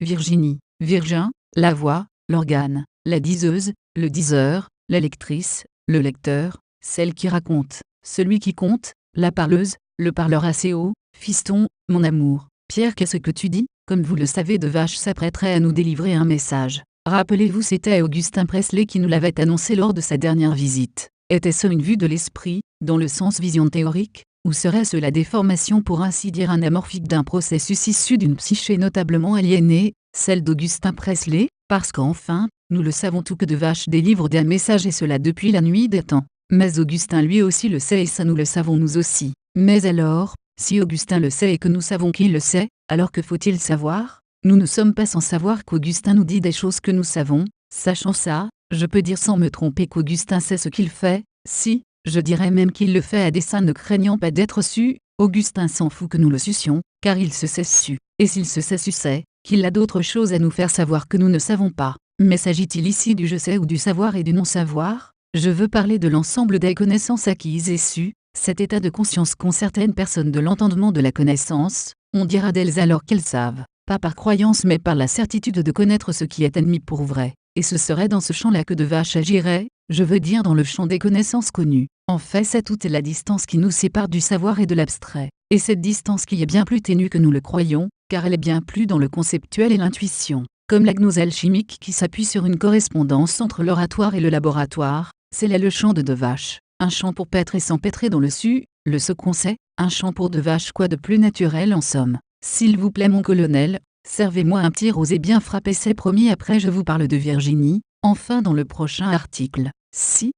Virginie, Virgin, la voix, l'organe, la diseuse, le diseur, la lectrice, le lecteur, celle qui raconte, celui qui compte, la parleuse, le parleur assez haut, fiston, mon amour. Pierre, qu'est-ce que tu dis? Comme vous le savez, Devache s'apprêterait à nous délivrer un message. Rappelez-vous, c'était Augustin Presley qui nous l'avait annoncé lors de sa dernière visite. Était-ce une vue de l'esprit, dans le sens vision théorique, ou serait-ce la déformation pour ainsi dire anamorphique d'un processus issu d'une psyché notablement aliénée, celle d'Augustin Presley? Parce qu'enfin, nous le savons tout que Devache délivre des messages et cela depuis la nuit des temps. Mais Augustin lui aussi le sait et ça nous le savons nous aussi. Mais alors, si Augustin le sait et que nous savons qu'il le sait, alors que faut-il savoir? Nous ne sommes pas sans savoir qu'Augustin nous dit des choses que nous savons. Sachant ça, je peux dire sans me tromper qu'Augustin sait ce qu'il fait. Si, je dirais même qu'il le fait à dessein ne craignant pas d'être su. Augustin s'en fout que nous le sussions, car il se sait su. Et s'il se sait su, c'est qu'il a d'autres choses à nous faire savoir que nous ne savons pas. Mais s'agit-il ici du je sais ou du savoir et du non-savoir? Je veux parler de l'ensemble des connaissances acquises et sues, cet état de conscience qu'ont certaines personnes de l'entendement de la connaissance. On dira d'elles alors qu'elles savent, pas par croyance mais par la certitude de connaître ce qui est admis pour vrai. Et ce serait dans ce champ-là que Devache agirait, je veux dire dans le champ des connaissances connues. En fait, c'est toute la distance qui nous sépare du savoir et de l'abstrait. Et cette distance qui est bien plus ténue que nous le croyons, car elle est bien plus dans le conceptuel et l'intuition. Comme la gnose alchimique qui s'appuie sur une correspondance entre l'oratoire et le laboratoire, c'est là le champ de Devache. Un champ pour paître et s'empêtrer dans le su, le ce qu'on sait, un champ pour Devache, quoi de plus naturel en somme. S'il vous plaît mon colonel, servez-moi un petit rosé bien frappé, c'est promis. Après je vous parle de Virginie, enfin dans le prochain article. Si,